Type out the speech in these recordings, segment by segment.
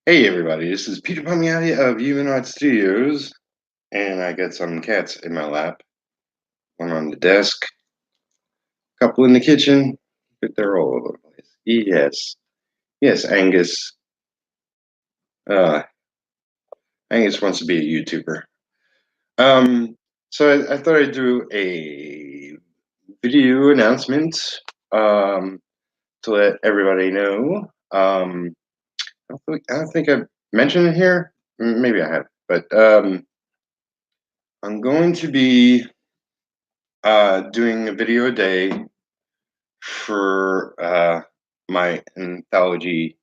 Hey everybody, this is Peter Palmiotti of Human Art Studios, and I got some cats in my lap. One on the desk, a couple in the kitchen, but they're all over the place. Yes, Angus. Uh, Angus wants to be a YouTuber. Um, so I thought I'd do a video announcement um, to let everybody know. I don't think I've mentioned it here. Maybe I have, but I'm going to be doing a video a day for my anthology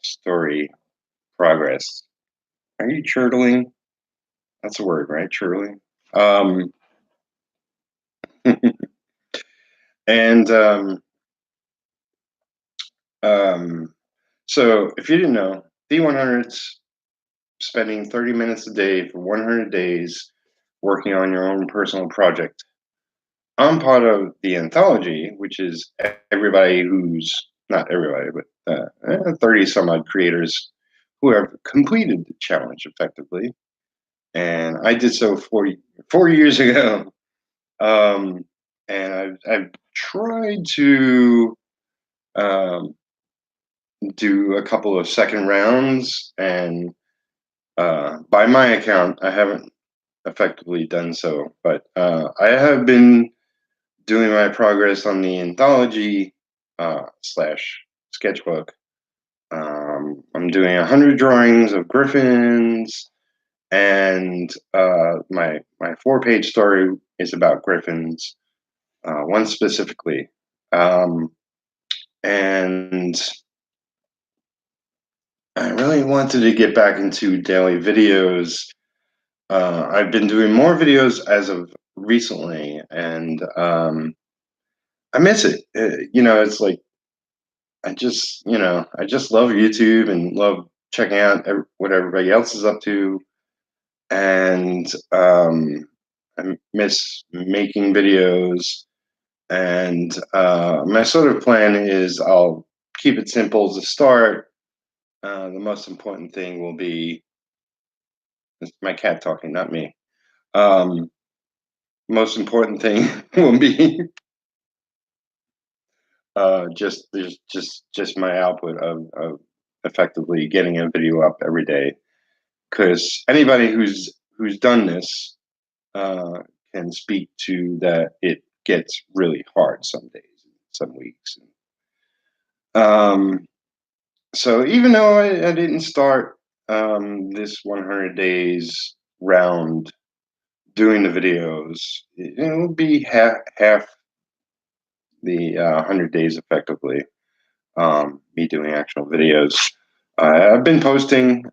story progress. Are you churtling? That's a word, right? Churtling. Um, and um, so, if you didn't know, D100's spending 30 minutes a day for 100 days working on your own personal project. I'm part of the anthology, which is everybody who's not everybody, but 30 some odd creators who have completed the challenge effectively. And I did so 4 years ago. Um, and I've tried to um, do a couple of second rounds, and by my account, I haven't effectively done so. But I have been doing my progress on the anthology slash sketchbook. I'm doing 100 drawings of griffins, and my 4-page story is about griffins, one specifically. Um, and I really wanted to get back into daily videos. I've been doing more videos as of recently, and I miss it. It's like I just love YouTube and love checking out what everybody else is up to, and I miss making videos. And my sort of plan is I'll keep it simple to start. The most important thing will be it's my cat talking, not me. Um, Most important thing will be just my output of effectively getting a video up every day. Because anybody who's done this uh, can speak to that. It gets really hard some days, some weeks. Um, so even though I didn't start this 100 days round doing the videos, it'll be half the 100 days effectively. Me doing actual videos. I've been posting,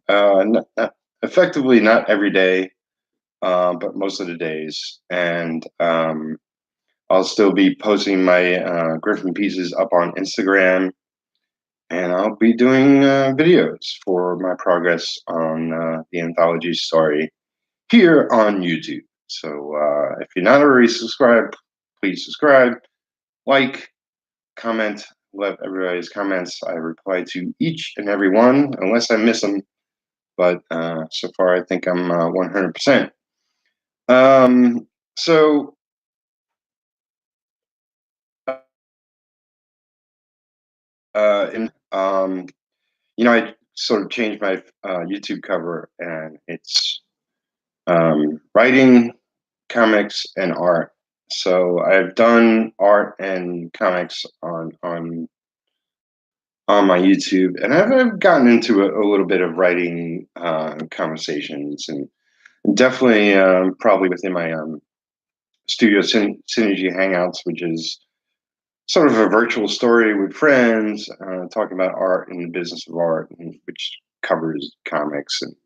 effectively not every day, but most of the days, and I'll still be posting my Griffin pieces up on Instagram, and I'll be doing videos for my progress on the anthology story here on YouTube. So if you're not already subscribed, please subscribe, like, comment, love everybody's comments. I reply to each and every one, unless I miss them. But so far, I think I'm 100%. So, in I sort of changed my YouTube cover, and it's writing, comics, and art. So I've done art and comics on my YouTube, and I've gotten into a little bit of writing conversations, and definitely probably within my studio synergy hangouts, which is sort of a virtual story with friends, talking about art and the business of art, which covers comics and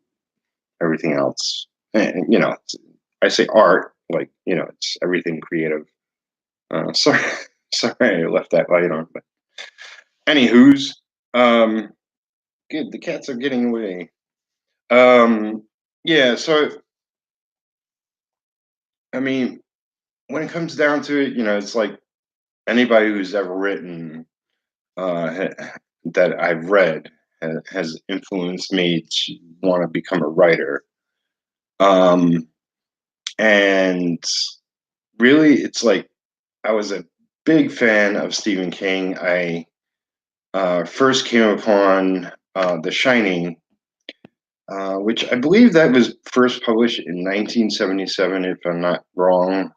everything else. And I say art like it's everything creative. Sorry, sorry, I left that light on. But anywho's, um, good. The cats are getting away. Yeah. So I mean, when it comes down to it, it's like anybody who's ever written that I've read has influenced me to want to become a writer. Um, and really, it's like I was a big fan of Stephen King. I first came upon The Shining, which I believe that was first published in 1977, if I'm not wrong.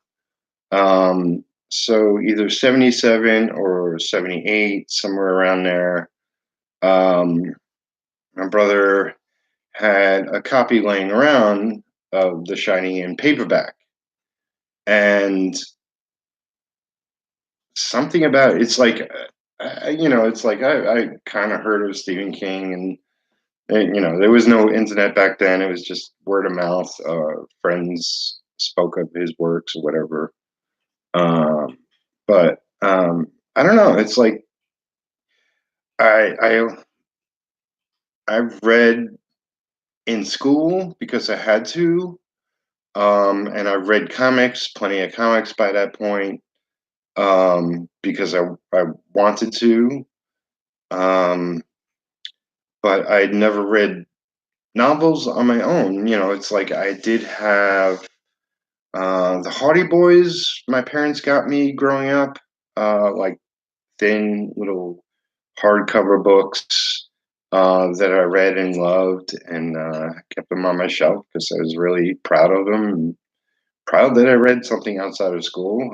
So either 77 or 78, somewhere around there. Um, my brother had a copy laying around of The Shining in paperback, and something about it's like, it's like I kind of heard of Stephen King, and there was no internet back then. It was just word of mouth. Friends spoke of his works or whatever. Um, but I don't know. It's like I I've read in school because I had to, and I've read comics, plenty of comics by that point, because I wanted to. Um, but I'd never read novels on my own. It's like I did have the Hardy Boys. My parents got me growing up, like thin little hardcover books that I read and loved, and kept them on my shelf because I was really proud of them, and proud that I read something outside of school.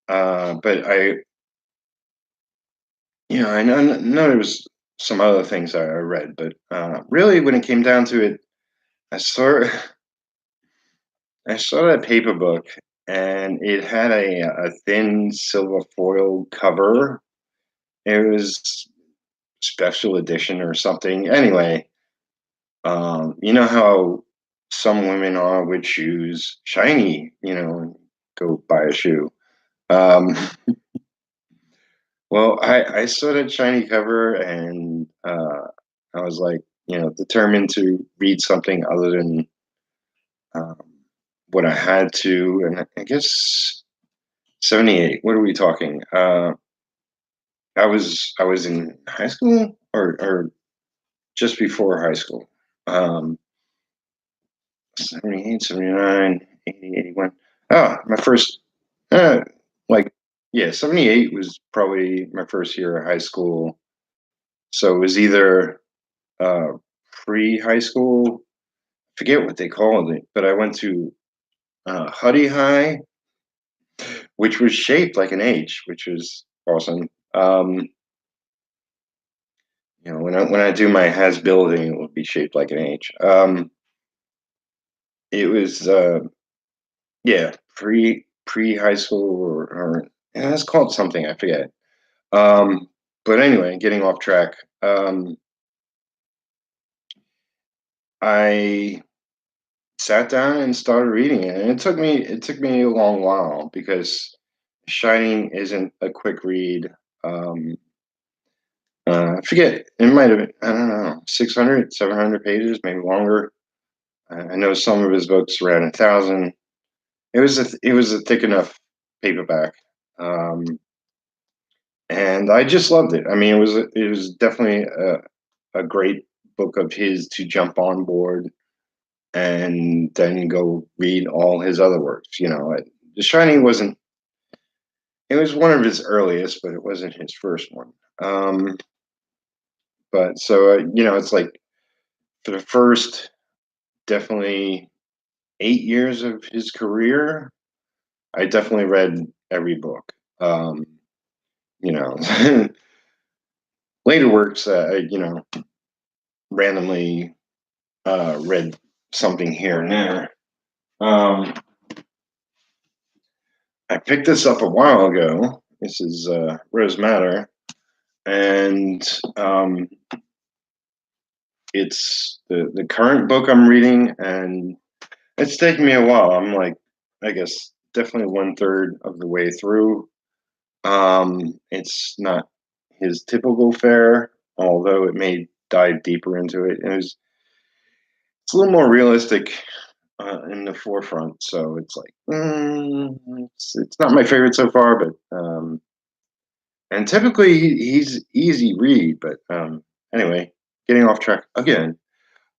But I know there was some other things I read, but really, when it came down to it, I saw I saw that paper book, and it had a thin silver foil cover. It was special edition or something. Anyway, you know how some women are with shoes, shiny, and go buy a shoe. Um, well, I saw that shiny cover, and I was like, determined to read something other than um, what I had to. And I guess 78. What are we talking? I was in high school, or just before high school. 78, 79, 80, 81. Oh, my first, like, yeah, 78 was probably my first year of high school. So it was either uh, pre high school, forget what they called it, but I went to Huddy High, which was shaped like an H, which was awesome. When I do my has building, it will be shaped like an H. It was yeah, pre high school, or yeah, it's called something, I forget. Um, but anyway, getting off track. I sat down and started reading it, and it took me a long while because Shining isn't a quick read. Um, I forget, it might have been, I don't know, 600, 700 pages, maybe longer. I know some of his books around 1,000. It was a thick enough paperback. Um, and I just loved it. I mean, it was definitely a great book of his to jump on board and then go read all his other works. The Shining wasn't. It was one of his earliest, but it wasn't his first one. But so it's like for the first definitely 8 years of his career, I definitely read every book. You know, later works, randomly read something here and there. Um, I picked this up a while ago. This is Rose Matter, and it's the current book I'm reading, and it's taken me a while. I'm like, I guess, definitely one third of the way through. It's not his typical fare, although it may dive deeper into it. It's a little more realistic in the forefront. So it's like, it's not my favorite so far, but and typically he's easy read, but anyway, getting off track again.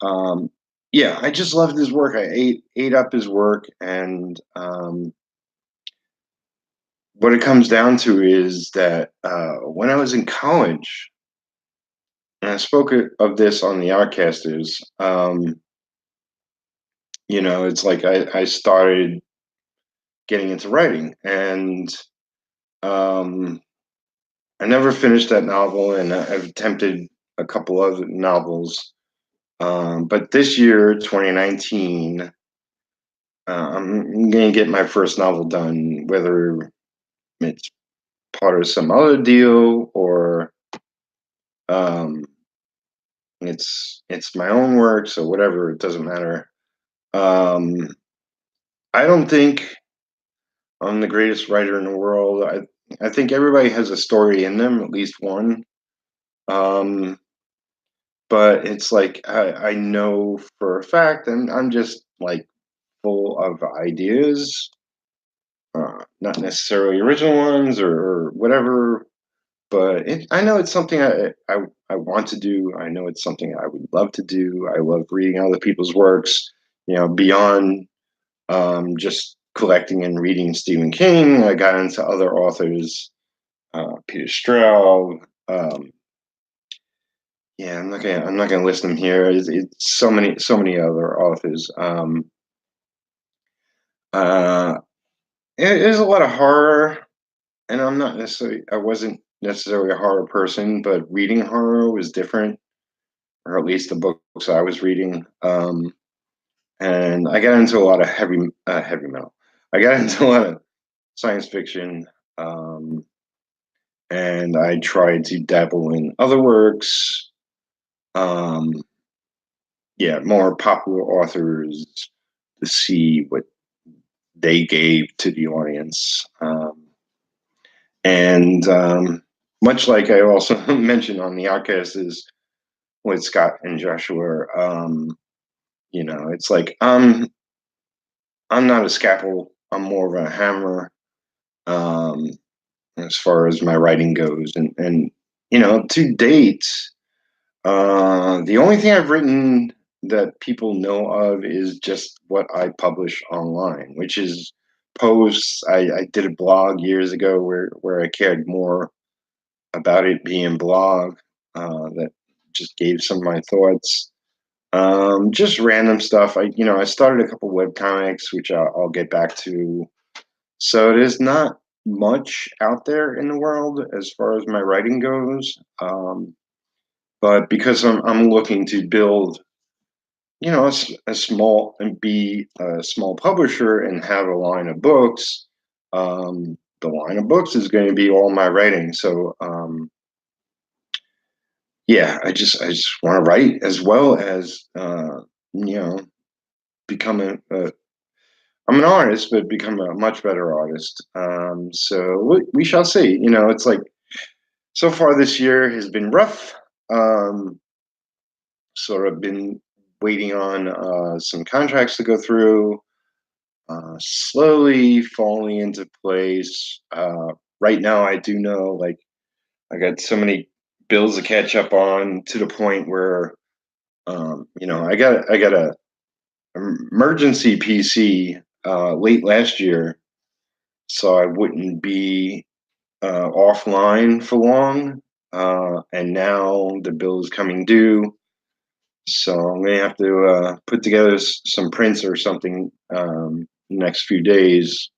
Um, yeah, I just loved his work. I ate up his work, and what it comes down to is that when I was in college, and I spoke of this on the Outcasters, it's like I started getting into writing, and um, I never finished that novel, and I've attempted a couple other novels. But this year, 2019, I'm going to get my first novel done, whether it's part of some other deal or um, it's my own work, so whatever, it doesn't matter. Um, I don't think I'm the greatest writer in the world. I think everybody has a story in them, at least one. Um, but it's like I know for a fact, and I'm just like full of ideas, not necessarily original ones or whatever. But I know it's something I want to do. I know it's something I would love to do. I love reading other people's works. Beyond just collecting and reading Stephen King, I got into other authors, Peter Straub. Yeah, I'm not gonna list them here. It's so many other authors. Uh, there's a lot of horror, and I wasn't necessarily a horror person, but reading horror was different, or at least the books I was reading. And I got into a lot of heavy metal. I got into a lot of science fiction, um, and I tried to dabble in other works. Um, yeah, more popular authors to see what they gave to the audience. And much like I also mentioned on the Outcast is with Scott and Joshua, it's like I'm not a scalpel. I'm more of a hammer um, as far as my writing goes, and to date, the only thing I've written that people know of is just what I publish online, which is posts. I did a blog years ago where I cared more about it being blog, that just gave some of my thoughts. Just random stuff. I started a couple web comics, which I'll get back to. So there's not much out there in the world as far as my writing goes. But because I'm looking to build, a small and be a small publisher and have a line of books, the line of books is going to be all my writing. So yeah, I just want to write as well as you know become I'm an artist, but become a much better artist. So we shall see. It's like so far this year has been rough. Um, Sort of been waiting on some contracts to go through, slowly falling into place. Right now, I do know like I got so many bills to catch up on to the point where I got a emergency PC late last year, so I wouldn't be offline for long. And now the bill is coming due, so I'm gonna have to put together some prints or something next few days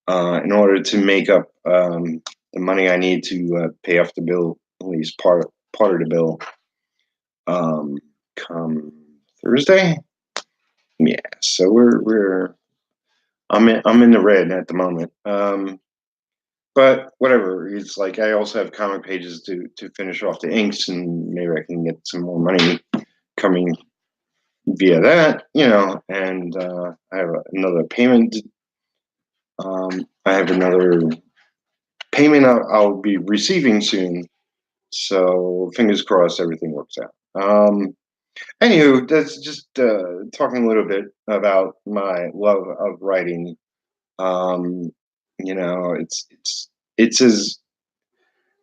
in order to make up the money I need to pay off the bill, at least part of the bill, um, come Thursday. Yeah, so we're I'm in the red at the moment. But whatever. It's like I also have comic pages to finish off the inks, and maybe I can get some more money coming via that. And I have another payment. I have another payment I'll be receiving soon. So fingers crossed, everything works out. Anywho, that's just talking a little bit about my love of writing. Um, it's as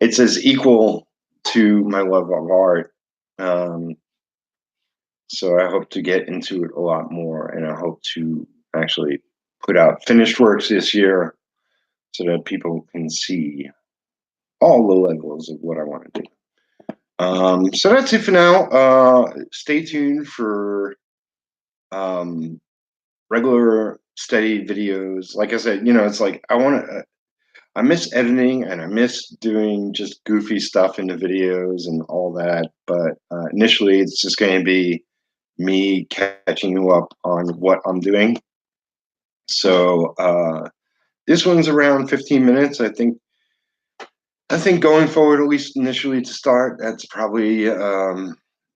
it's as equal to my love of art. Um, so I hope to get into it a lot more, and I hope to actually put out finished works this year so that people can see all the levels of what I want to do. So that's it for now. Stay tuned for um, regular, steady videos. Like I said, it's like I want to. I miss editing and I miss doing just goofy stuff in the videos and all that. But initially, it's just going to be me catching you up on what I'm doing. So this one's around 15 minutes. I think going forward, at least initially to start, that's probably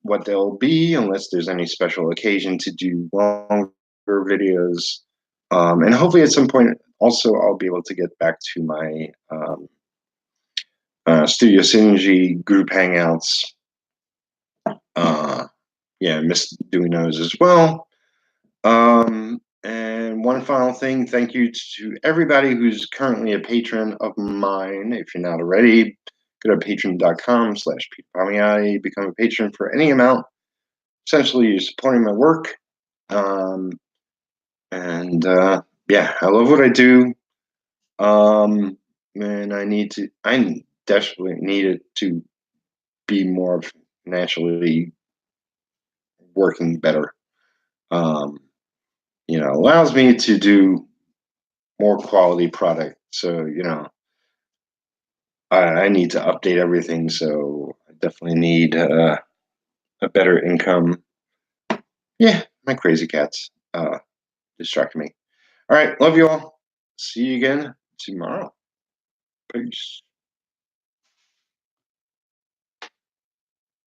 what they'll be, unless there's any special occasion to do longer videos. And hopefully at some point also I'll be able to get back to my Studio Synergy group hangouts. Yeah, I miss doing those as well. And one final thing, thank you to everybody who's currently a patron of mine. If you're not already, go to patreon.com/Palmiotti, become a patron for any amount. Essentially, you're supporting my work. Um, and yeah, I love what I do. And I desperately need it to be more financially working better. Um, allows me to do more quality product. So, I need to update everything. So I definitely need a better income. Yeah, my crazy cats distracting me. All right, love you all. See you again tomorrow. Peace.